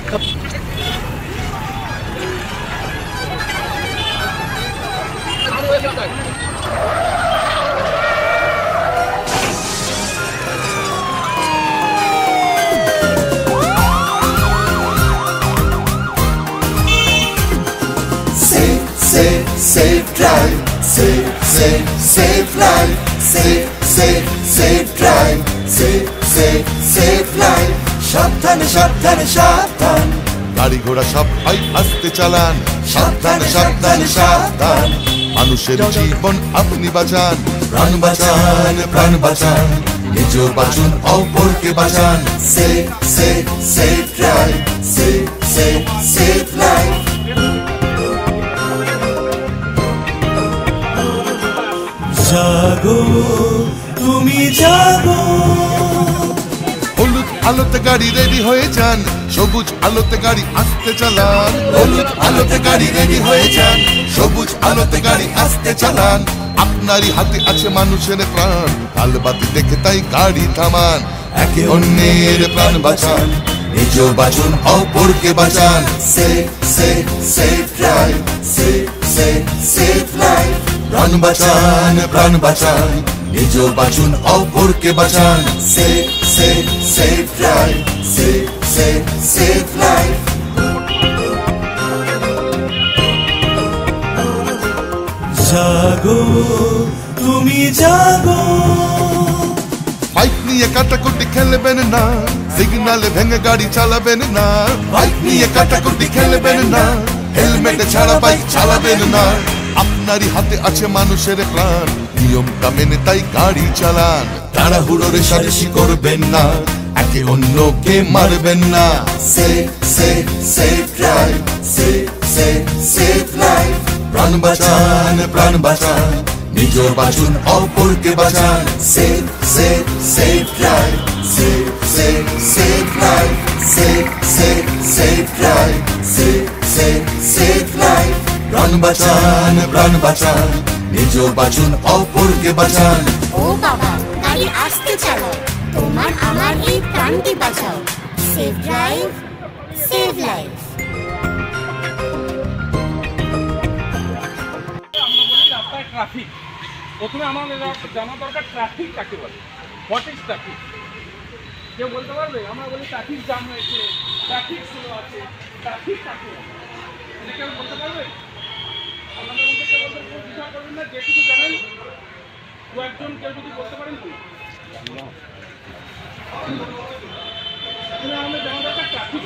Safe drive, safe life, safe drive, safe life. সাবধানে সাবধানে সাবধান, গাড়ি ঘোড়া সব ভাই আস্তে চালান। সাবধানে সাবধানে সাবধান, মানুষের জীবন আপনি বাঁচান। প্রাণ বাঁচান প্রাণ বাঁচান, নিজেও বাঁচুন অপরকে বাঁচান। safe drive, safe life. জাগো তুমি জাগো, হলুদ আলোতে গাড়ি রেডি হয়ে যান, সবুজ আলোতে গাড়ি আস্তে চালান। হলুদ আলোতে গাড়ি রেডি হয়ে যান, সবুজ আলোতে গাড়ি আস্তে চালান। আপনারই হাতে আছে মানুষের প্রাণ, আলবাতি দেখে তাই গাড়ি থামান। একে অন্যের প্রাণ বাঁচান, নিজেও বাঁচুন অপরকে বাঁচান। safe drive, safe life. প্রাণ বাঁচান প্রাণ বাঁচান, নিজেও বাঁচুন অপরকে বাঁচান। safe drive, safe life. জাগো তুমি জাগো, বাইক নিয়ে কাটাকুটি খেলবেন না, সিগনালে ভেঙে গাড়ি চালাবেন না। বাইক নিয়ে কাটাকুটি খেলবেন না, হেলমেট ছাড়া বাইক চালাবেন না। আপনারই হাতে আছে মানুষের প্রাণ, নিয়মটা মেনে তাই গাড়ি চালান। তাড়াহুড়ো রেষারেষি করবেন না, একে অন্যকে মারবেন না। safe drive, safe life. প্রাণ বাঁচান প্রাণ বাঁচান, নিজেও বাঁচুন অপরকে বাঁচান। safe drive, safe life. safe drive, safe life. প্রাণ বাঁচান প্রাণ বাঁচান, নিজেও বাঁচুন অপরকে বাঁচান। ও বাবা, গাড়ি আস্তে চালাও, তোমার আমার এই প্রাণটি বাঁচাও। Safe drive, save life. আমরা বলি রাস্তায় ট্রাফিক। প্রথমে আমাদের জানা দরকার ট্রাফিক কাকে বলে, হোয়াট ইজ ট্রাফিক। কেউ বলতে পারবে? আমরা বলি ট্রাফিক জ্যাম হয়েছে, ট্রাফিক স্লো আছে, ট্রাফিক কাকে বলে এটা কেউ বলতে পারবে? আমাদের মধ্যে কেউ বলতে চেষ্টা করবেন না, যেটুকু জানেন দু একজন কেউ যদি বলতে পারেন কি আমাদের জানা দরকার ট্রাফিক